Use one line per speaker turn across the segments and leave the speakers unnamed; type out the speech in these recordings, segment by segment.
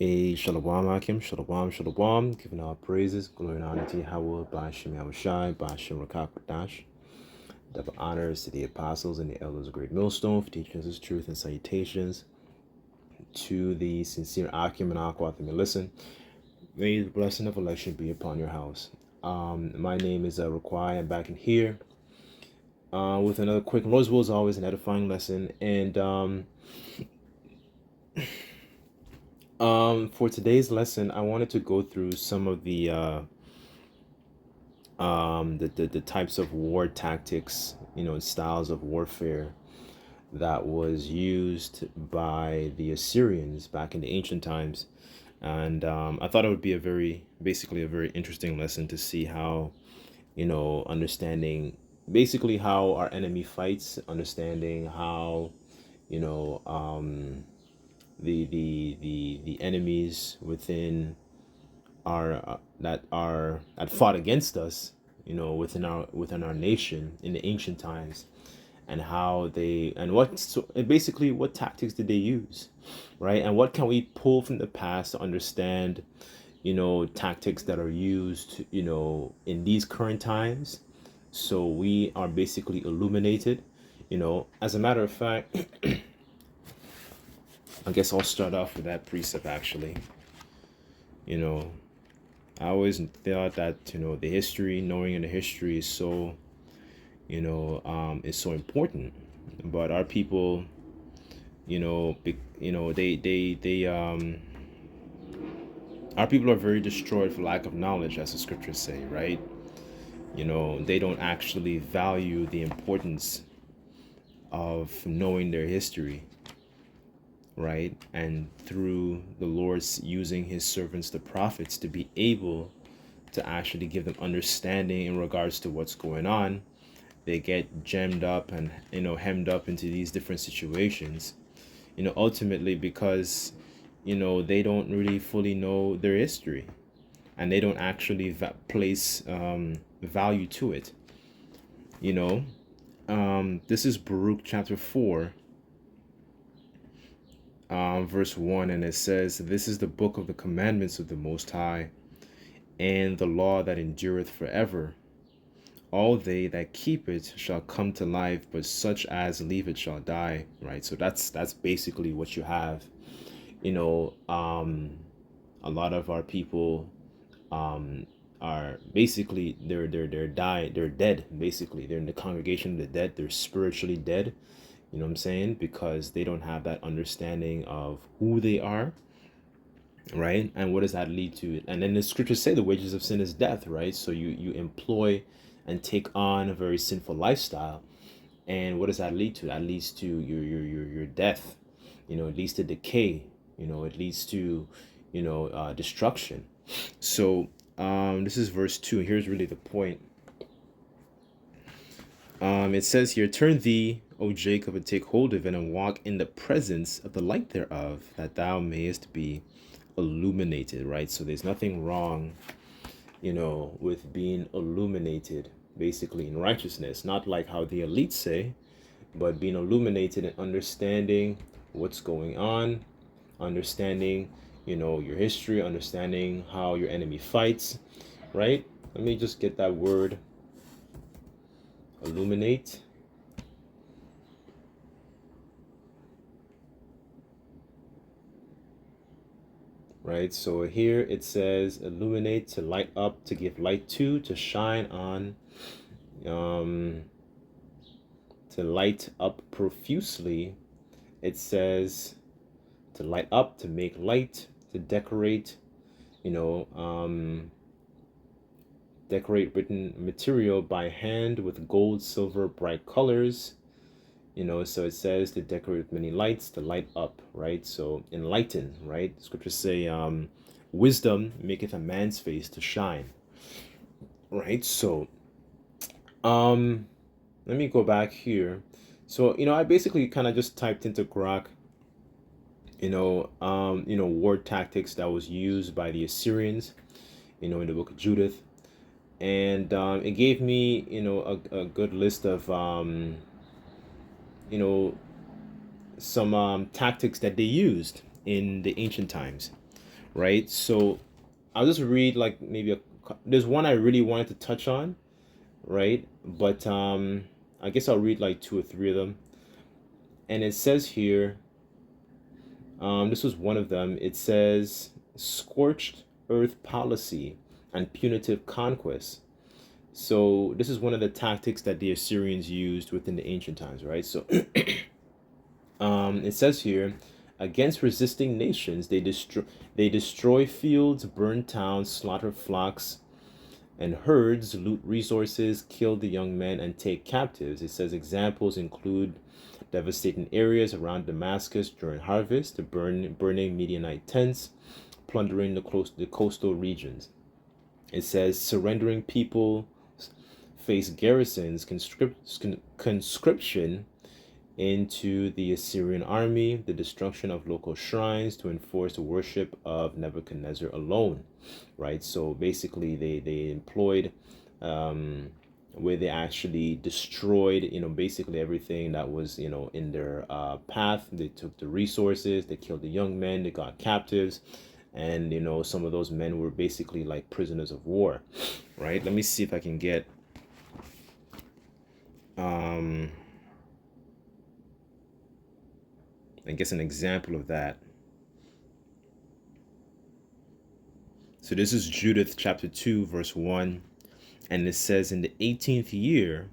A Shalom Akim, Shalom, Shalom, giving all praises, glory and honor to Yahweh, Ba'ashem Yahushai, Ba'ashem Rakakadash. Double honors to the apostles and the elders of Great Millstone for teaching us his truth, and salutations to the sincere Akim and Aqua that may listen. May the blessing of election be upon your house. My name is Raquai. I'm back in here with another quick, Lord's will is always an edifying lesson. And for today's lesson, I wanted to go through some of the types of war tactics, and styles of warfare that was used by the Assyrians back in the ancient times. And I thought it would be basically a very interesting lesson to see how, understanding basically how our enemy fights, understanding how, the enemies within our that fought against us, within our nation in the ancient times, and how they and basically what tactics did they use, right? And what can we pull from the past to understand, tactics that are used, in these current times, so we are basically illuminated. As a matter of fact, I guess I'll start off with that precept actually. I always thought that, the history, knowing in the history is so, is so important. But our people, our people are very destroyed for lack of knowledge, as the scriptures say, right? They don't actually value the importance of knowing their history, right? And through the Lord's using his servants, the prophets, to be able to actually give them understanding in regards to what's going on, they get gemmed up and, hemmed up into these different situations, ultimately because, they don't really fully know their history, and they don't actually place value to it. This is Baruch chapter 4, verse 1, and it says, "This is the book of the commandments of the Most High, and the law that endureth forever. All they that keep it shall come to life, but such as leave it shall die." Right? So that's basically what you have. A lot of our people are basically they're dead. Basically, they're in the congregation of the dead. They're spiritually dead. You know what I'm saying? Because they don't have that understanding of who they are, right? And what does that lead to? And then the scriptures say the wages of sin is death, right? So you employ and take on a very sinful lifestyle, and what does that lead to? That leads to your death. It leads to decay. It leads to destruction. So this is verse 2. Here's really the point. It says here, "Turn thee, O Jacob, and take hold of it, and walk in the presence of the light thereof, that thou mayest be illuminated." Right? So there's nothing wrong, with being illuminated, basically in righteousness. Not like how the elites say, but being illuminated and understanding what's going on, understanding, your history, understanding how your enemy fights, right? Let me just get that word, illuminate. Right, so here it says illuminate, to light up, to give light to shine on, to light up profusely. It says to light up, to make light, to decorate, decorate written material by hand with gold, silver, bright colors. So it says to decorate with many lights, to light up, right? So enlighten, right? Scriptures say, wisdom maketh a man's face to shine, right? So, let me go back here. So, I basically kind of just typed into Grok, war tactics that was used by the Assyrians, in the book of Judith. And it gave me, a good list of, some tactics that they used in the ancient times, right? So I'll just read like maybe there's one I really wanted to touch on, right? But I guess I'll read like two or three of them. And it says here, this was one of them. It says scorched earth policy and punitive conquest. So this is one of the tactics that the Assyrians used within the ancient times, right? So it says here, against resisting nations, they destroy fields, burn towns, slaughter flocks and herds, loot resources, kill the young men, and take captives. It says examples include devastating areas around Damascus during harvest, burning Midianite tents, plundering the coastal regions. It says surrendering people face garrisons, conscription into the Assyrian army, the destruction of local shrines to enforce the worship of Nebuchadnezzar alone, right? So basically, they employed where they actually destroyed, basically everything that was, in their path. They took the resources, they killed the young men, they got captives, and some of those men were basically like prisoners of war, right? Let me see if I can get I guess an example of that. So this is Judith chapter 2 verse 1, and it says, in the 18th year,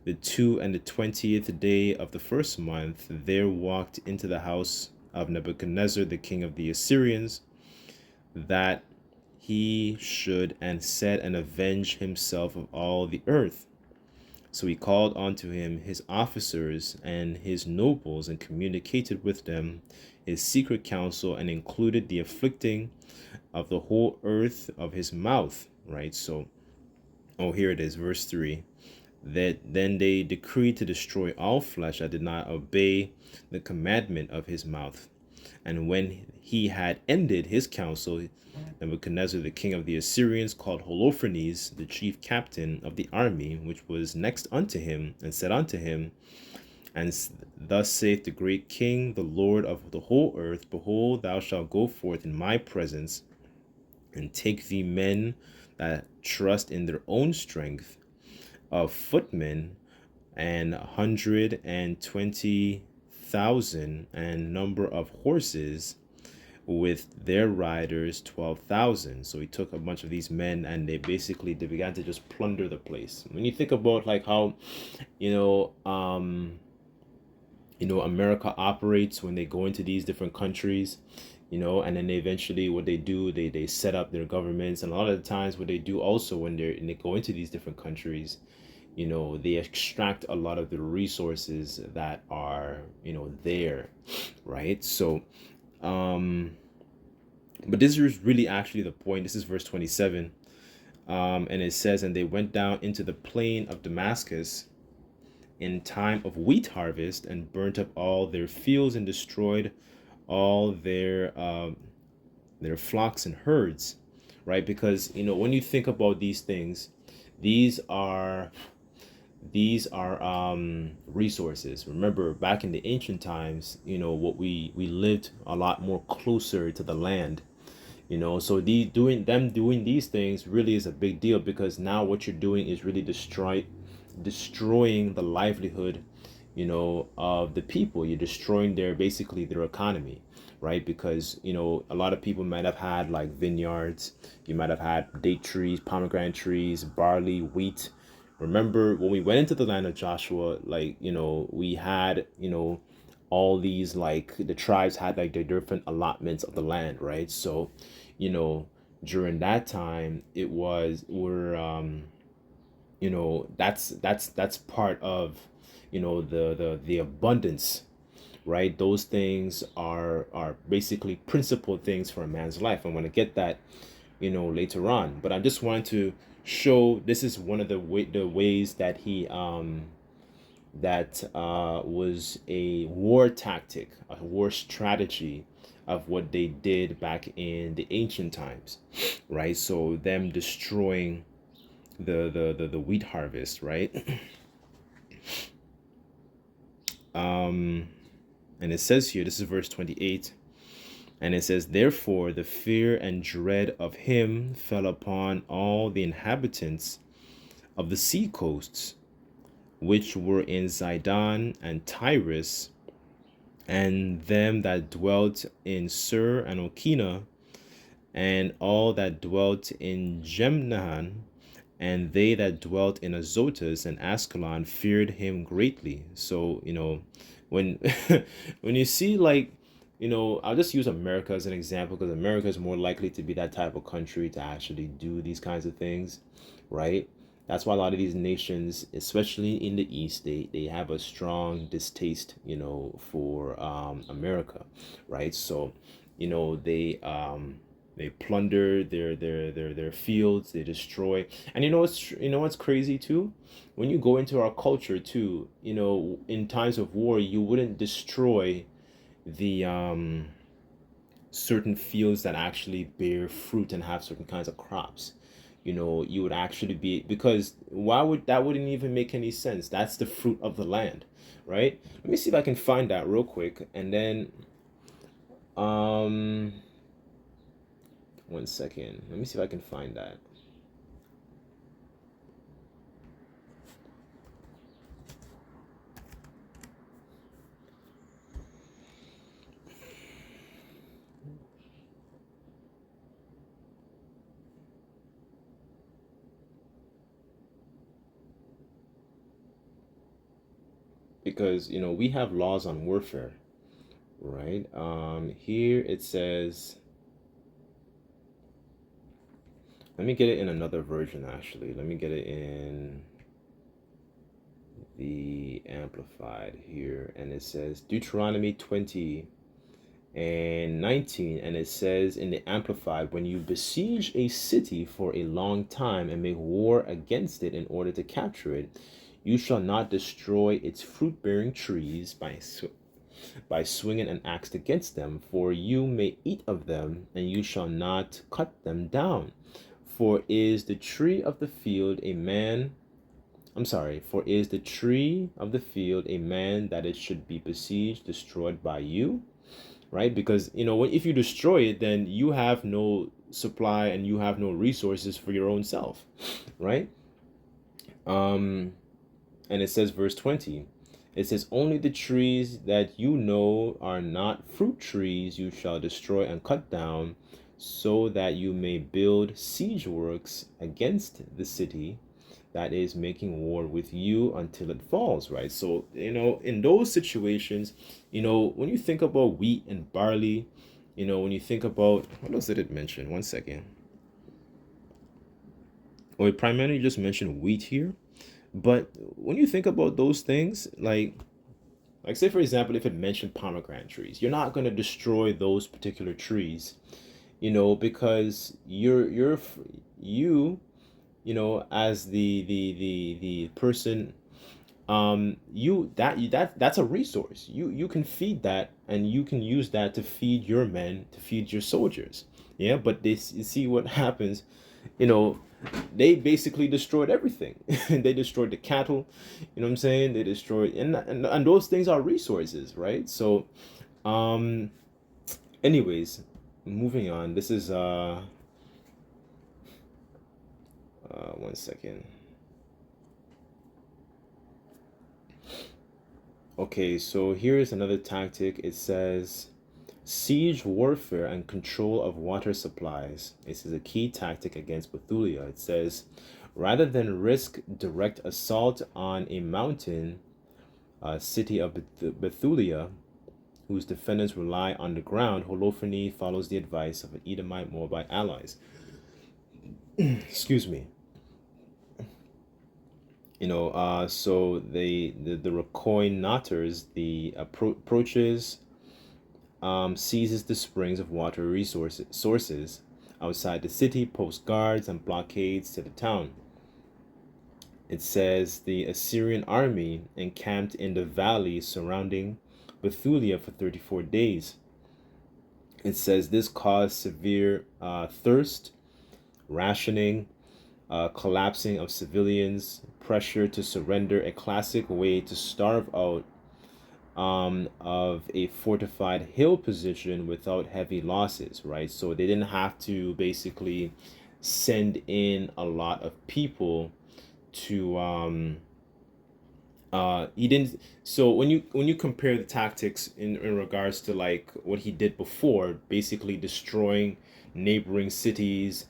the 22nd day of the first month, there walked into the house of Nebuchadnezzar the king of the Assyrians, that he should and said and avenge himself of all the earth. So he called unto him his officers and his nobles, and communicated with them his secret counsel, and included the afflicting of the whole earth of his mouth. Right? So, here it is, verse 3. That then they decreed to destroy all flesh that did not obey the commandment of his mouth. And when he had ended his counsel, Nebuchadnezzar the king of the Assyrians called Holofernes, the chief captain of the army, which was next unto him, and said unto him, and thus saith the great king, the Lord of the whole earth, behold, thou shalt go forth in my presence, and take thee men that trust in their own strength, of footmen, and 120,000, and number of horses, with their riders 12,000. So he took a bunch of these men, and they began to just plunder the place. When you think about like how America operates when they go into these different countries, and then they eventually, what they do, they set up their governments. And a lot of the times what they do also when they go into these different countries, they extract a lot of the resources that are there, right? So but this is really actually the point. This is verse 27. And it says, and they went down into the plain of Damascus in time of wheat harvest, and burnt up all their fields, and destroyed all their flocks and herds, right? Because when you think about these things, these are resources. Remember, back in the ancient times, what we lived a lot more closer to the land, so doing these things really is a big deal, because now what you're doing is really destroying the livelihood of the people. You're destroying basically their economy, right? Because a lot of people might have had like vineyards, you might have had date trees, pomegranate trees, barley, wheat. Remember when we went into the land of Joshua, like we had all these, like the tribes had like their different allotments of the land, right? So during that time, it was we're that's part of the abundance, right? Those things are basically principal things for a man's life. I'm going to get that later on, but I just wanted to show this is one of the ways that he was a war tactic, a war strategy of what they did back in the ancient times, right? So them destroying the wheat harvest, right? And it says here, this is verse 28, And it says, therefore, the fear and dread of him fell upon all the inhabitants of the sea coasts, which were in Zidon and Tyrus, and them that dwelt in Sur and Okina, and all that dwelt in Jemnahan, and they that dwelt in Azotus and Ascalon feared him greatly. So, when when you see, like, I'll just use America as an example, because America is more likely to be that type of country to actually do these kinds of things, right? That's why a lot of these nations, especially in the East, they have a strong distaste, for America, right? So, they plunder their fields, they destroy. And what's crazy too? When you go into our culture too, in times of war, you wouldn't destroy the certain fields that actually bear fruit and have certain kinds of crops. You would actually be, because why would that, wouldn't even make any sense. That's the fruit of the land, right? Let me see if I can find that real quick, and then um 1 second. Let me see if I can find that. Because, we have laws on warfare, right? Here it says, let me get it in another version actually. Let me get it in the Amplified here, and it says Deuteronomy 20 and 19, and it says in the Amplified, when you besiege a city for a long time and make war against it in order to capture it, you shall not destroy its fruit-bearing trees by swinging an axe against them, for you may eat of them, and you shall not cut them down. For is the tree of the field a man for is the tree of the field a man that it should be besieged, destroyed by you? Right? Because, if you destroy it, then you have no supply and you have no resources for your own self, right? And it says, verse 20, it says, only the trees that are not fruit trees you shall destroy and cut down, so that you may build siege works against the city that is making war with you until it falls, right? So, in those situations, when you think about wheat and barley, when you think about, what else did it mention? 1 second. Well, it primarily just mentioned wheat here. But when you think about those things, like say for example, if it mentioned pomegranate trees, you're not going to destroy those particular trees, because you as the person, that's a resource. You can feed that, and you can use that to feed your men, to feed your soldiers. Yeah, but you see what happens, you know they basically destroyed everything. They destroyed the cattle, you know what I'm saying? They destroyed, and those things are resources, right? So um anyways, moving on. This is 1 second. Okay, so here's another tactic. It says siege warfare and control of water supplies. This is a key tactic against Bethulia. It says, rather than risk direct assault on a mountain city of Bethulia, whose defendants rely on the ground, Holofernes follows the advice of Edomite Moabite allies. Excuse me. So the Recoin the approaches, seizes the springs of water sources outside the city, posts guards and blockades to the town. It says the Assyrian army encamped in the valley surrounding Bethulia for 34 days. It says this caused severe thirst, rationing, collapsing of civilians, pressure to surrender, a classic way to starve out of a fortified hill position without heavy losses, right? So they didn't have to basically send in a lot of people to he didn't. So when you compare the tactics in regards to like what he did before, basically destroying neighboring cities,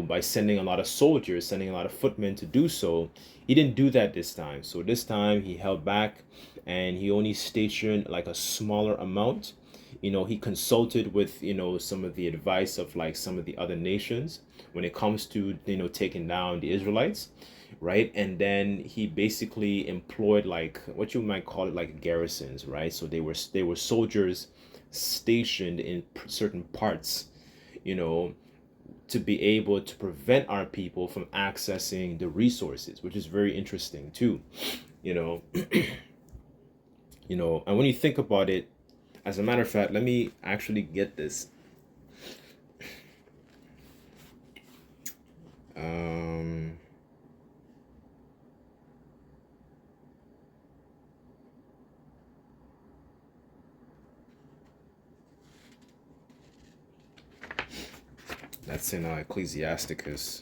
by sending a lot of soldiers, sending a lot of footmen to do so, he didn't do that this time. So this time he held back, and he only stationed like a smaller amount. He consulted with some of the advice of like some of the other nations when it comes to taking down the Israelites, right? And then he basically employed like what you might call it like garrisons, right? So they were soldiers stationed in certain parts, you know, to be able to prevent our people from accessing the resources, which is very interesting too, you know. And when you think about it, as a matter of fact, let me actually get this. Um, that's in Ecclesiasticus.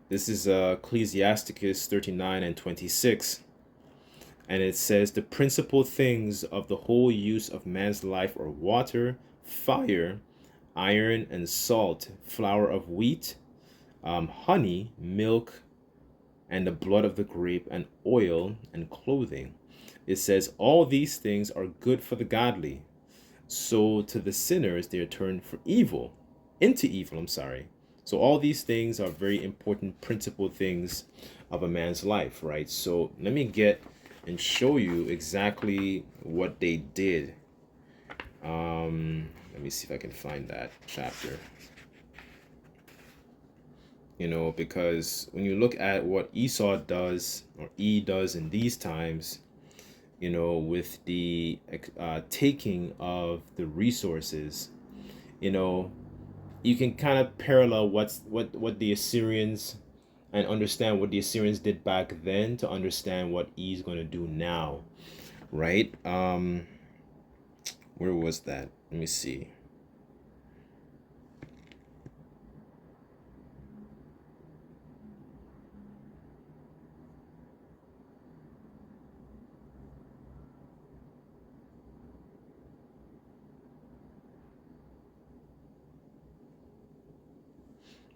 This is Ecclesiasticus 39 and 26. And it says, the principal things of the whole use of man's life are water, fire, iron, and salt, flour of wheat, honey, milk, and the blood of the grape, and oil, and clothing. It says, all these things are good for the godly. So to the sinners they are turned for evil, into evil, I'm sorry. So all these things are very important principal things of a man's life, right? So let me get and show you exactly what they did. Let me see if I can find that chapter. Because when you look at what Esau does, or E does in these times, with the taking of the resources, you can kind of parallel what the Assyrians, and understand what the Assyrians did back then to understand what E is going to do now, right? Where was that? Let me see.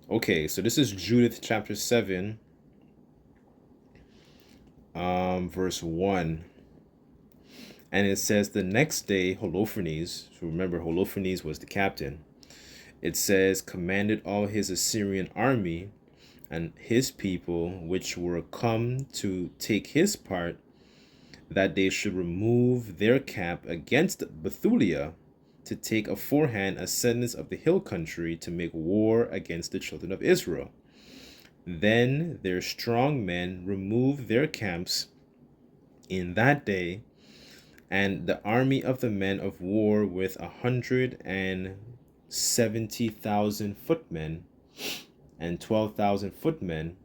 Okay, so this is Judith chapter 7, verse 1. And it says, the next day, Holofernes, so remember Holofernes was the captain, it says, commanded all his Assyrian army and his people, which were come to take his part, that they should remove their camp against Bethulia, to take aforehand ascendance of the hill country, to make war against the children of Israel. Then their strong men removed their camps in that day, and the army of the men of war with 170,000 footmen and 12,000 footmen,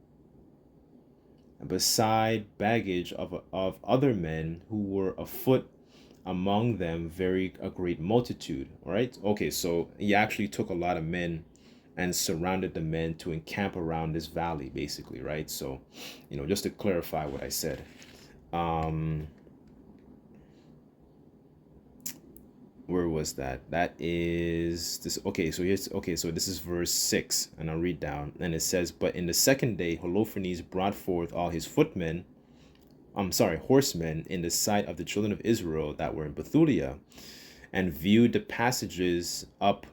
beside baggage of other men who were afoot, among them very a great multitude. All right. Okay, so he actually took a lot of men and surrounded the men to encamp around this valley, basically, right? So, just to clarify what I said. Where was that? That is this. Okay, so this is verse 6, and I'll read down. And it says, but in the second day Holofernes brought forth all his footmen, horsemen, in the sight of the children of Israel that were in Bethulia, and viewed the passages up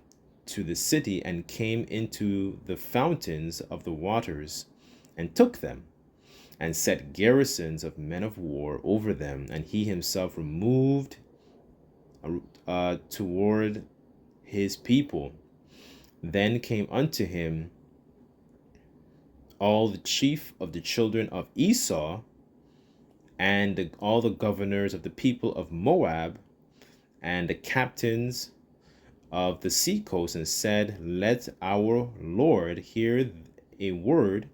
to the city, and came into the fountains of the waters, and took them, and set garrisons of men of war over them. And he himself removed toward his people. Then came unto him all the chief of the children of Esau, and all the governors of the people of Moab, and the captains of the seacoast, and said, Let our Lord hear a word,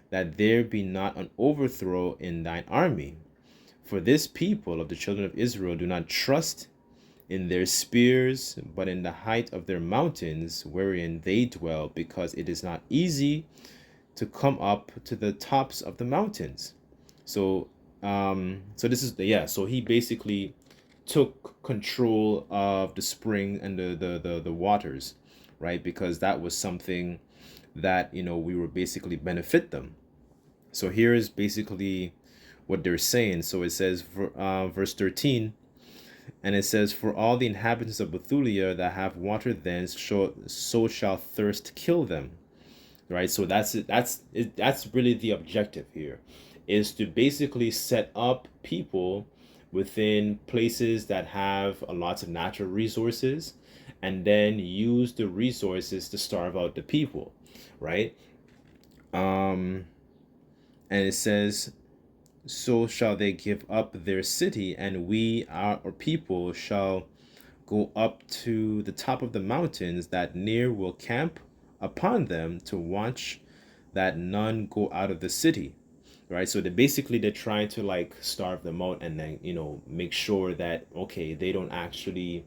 that there be not an overthrow in thine army. For this people of the children of Israel do not trust in their spears, but in the height of their mountains wherein they dwell, because it is not easy to come up to the tops of the mountains. So so this is the, yeah, so he basically took control of the spring and the waters, right? Because that was something that, we were basically benefit them. So here is basically what they're saying. So it says, verse 13, and it says, For all the inhabitants of Bethulia that have water thence, so shall thirst kill them. Right? So that's it. That's really the objective here, is to basically set up people within places that have a lots of natural resources, and then use the resources to starve out the people, right? And it says, so shall they give up their city, and we, our people, shall go up to the top of the mountains that near will camp upon them to watch that none go out of the city. Right? So they're trying to like starve them out, and then, make sure that, okay, they don't actually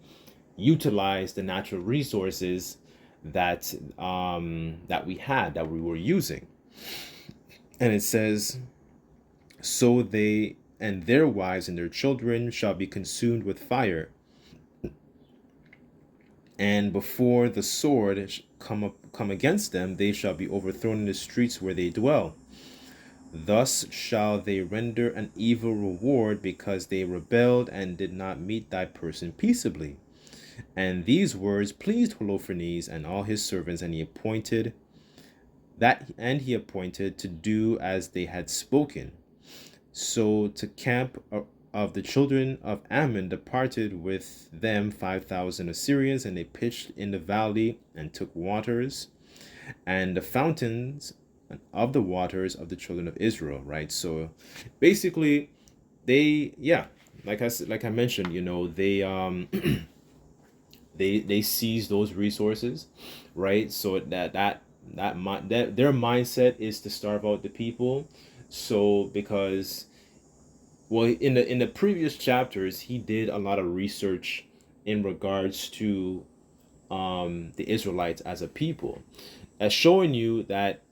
utilize the natural resources that that we were using. And it says, so they and their wives and their children shall be consumed with fire, and before the sword come against them, they shall be overthrown in the streets where they dwell. Thus shall they render an evil reward, because they rebelled and did not meet thy person peaceably. And these words pleased Holofernes and all his servants, and he appointed to do as they had spoken. So the camp of the children of Ammon departed with them 5,000 Assyrians, and they pitched in the valley and took waters and the fountains of the waters of the children of Israel. Right. So basically, they, yeah, like I mentioned, they seize those resources, right? So that their mindset is to starve out the people. So because, well, in the previous chapters, he did a lot of research in regards to the Israelites as a people, as showing you that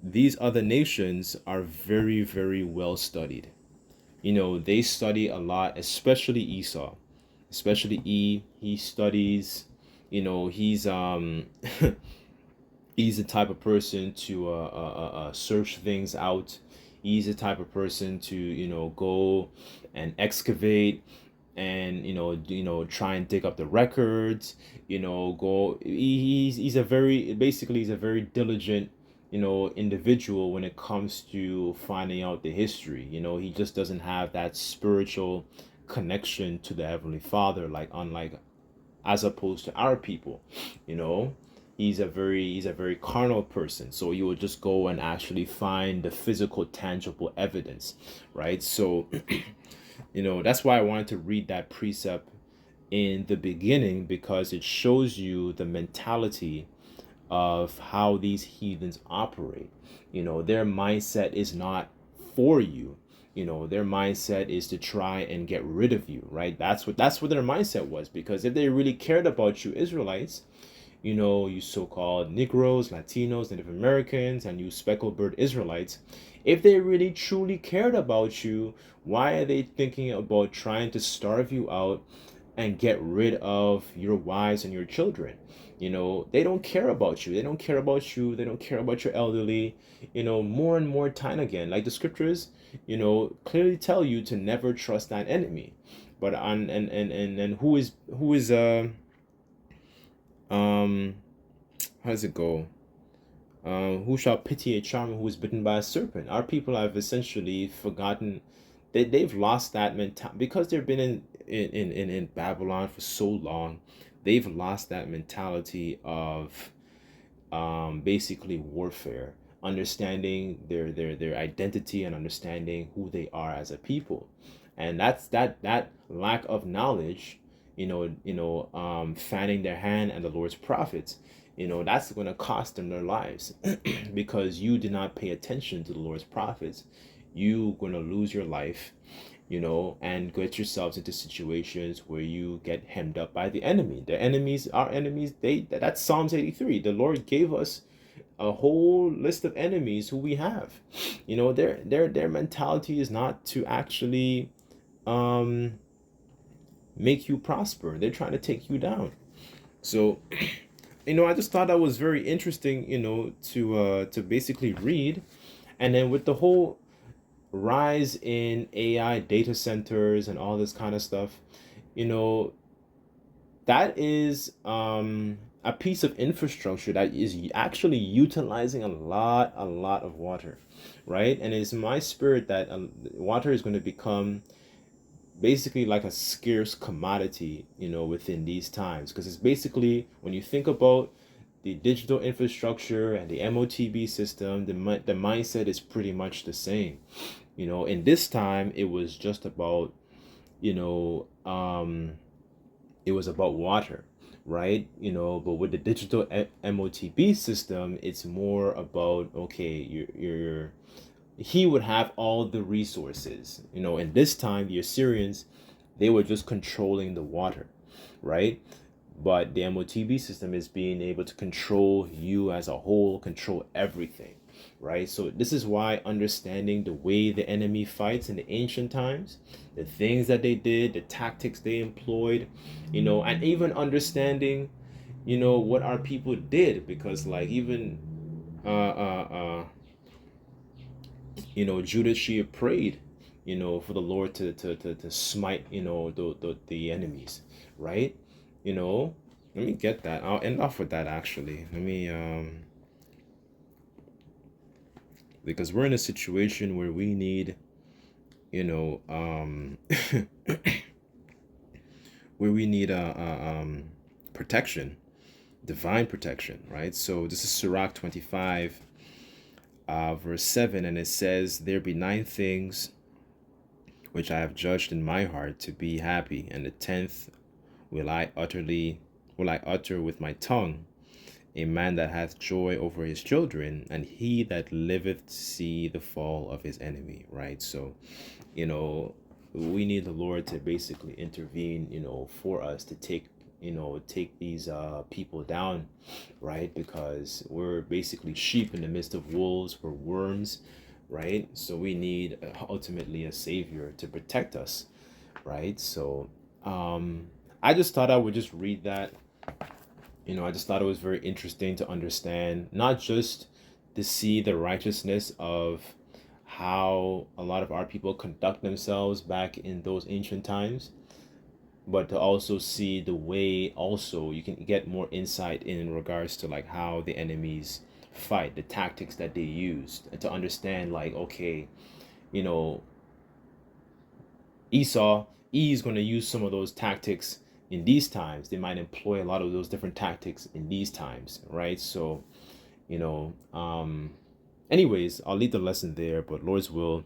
these other nations are very, very well studied. They study a lot, especially Esau, especially He studies. He's he's the type of person to search things out. He's the type of person to, go and excavate, and try and dig up the records. Go. He's a very diligent, individual when it comes to finding out the history. He just doesn't have that spiritual connection to the Heavenly Father, like unlike as opposed to our people. you know he's a very carnal person, so you will just go and actually find the physical tangible evidence, right? So that's why I wanted to read that precept in the beginning, because it shows you the mentality of how these heathens operate. Their mindset is not for you. Their mindset is to try and get rid of you, right? That's what their mindset was. Because if they really cared about you Israelites, you so-called Negroes, Latinos, Native Americans, and you speckled bird Israelites, if they really truly cared about you, why are they thinking about trying to starve you out and get rid of your wives and your children? They don't care about you. They don't care about you. They don't care about your elderly. More and more time again, like the scriptures, clearly tell you to never trust thine enemy. But on and who is um how does it go? Who shall pity a charmer who is bitten by a serpent? Our people have essentially forgotten. They've lost that mentality because they've been in Babylon for so long. They've lost that mentality of basically warfare, understanding their identity and understanding who they are as a people. And that lack of knowledge, fanning their hand and the Lord's prophets, that's going to cost them their lives. Because you did not pay attention to the Lord's prophets, you're going to lose your life, and get yourselves into situations where you get hemmed up by the enemy. The enemies, our enemies, that's Psalms 83. The Lord gave us a whole list of enemies who we have. Their mentality is not to actually make you prosper. They're trying to take you down. So I just thought that was very interesting, to basically read. And then with the whole rise in AI data centers and all this kind of stuff, that is a piece of infrastructure that is actually utilizing a lot of water, right? And it's my spirit that water is going to become basically like a scarce commodity, within these times. Because it's basically, when you think about the digital infrastructure and the MOTB system, the mindset is pretty much the same. In this time, it was just about, it was about water, right? But with the digital MOTB system, it's more about, okay, he would have all the resources. In this time, the Assyrians, they were just controlling the water, right? But the MOTB system is being able to control you as a whole, control everything, right? So this is why understanding the way the enemy fights in the ancient times, the things that they did, the tactics they employed, and even understanding, what our people did. Because like even Judith, she had prayed, for the Lord to smite, the enemies, right? Let me get that. I'll end off with that actually. Let me because we're in a situation where we need, where we need protection, divine protection, right? So this is Sirach 25, verse 7, and it says, "There be 9 things which I have judged in my heart to be happy, and the 10th will I utter with my tongue. A man that hath joy over his children, and he that liveth to see the fall of his enemy," right? So, we need the Lord to basically intervene, for us to take these people down, right? Because we're basically sheep in the midst of wolves, we're worms, right? So we need ultimately a savior to protect us, right? So I just thought I would just read that. I just thought it was very interesting to understand, not just to see the righteousness of how a lot of our people conduct themselves back in those ancient times, but to also see the way also you can get more insight in regards to like how the enemies fight, the tactics that they used, and to understand like, okay, E's going to use some of those tactics in these times. They might employ a lot of those different tactics in these times, right? So, anyways, I'll leave the lesson there, but Lord's will,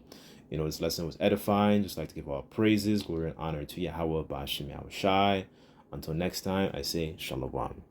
this lesson was edifying. Just like to give all praises, glory, and honor to Yahweh Ba'ashem Yahushai. Until next time, I say Shalom.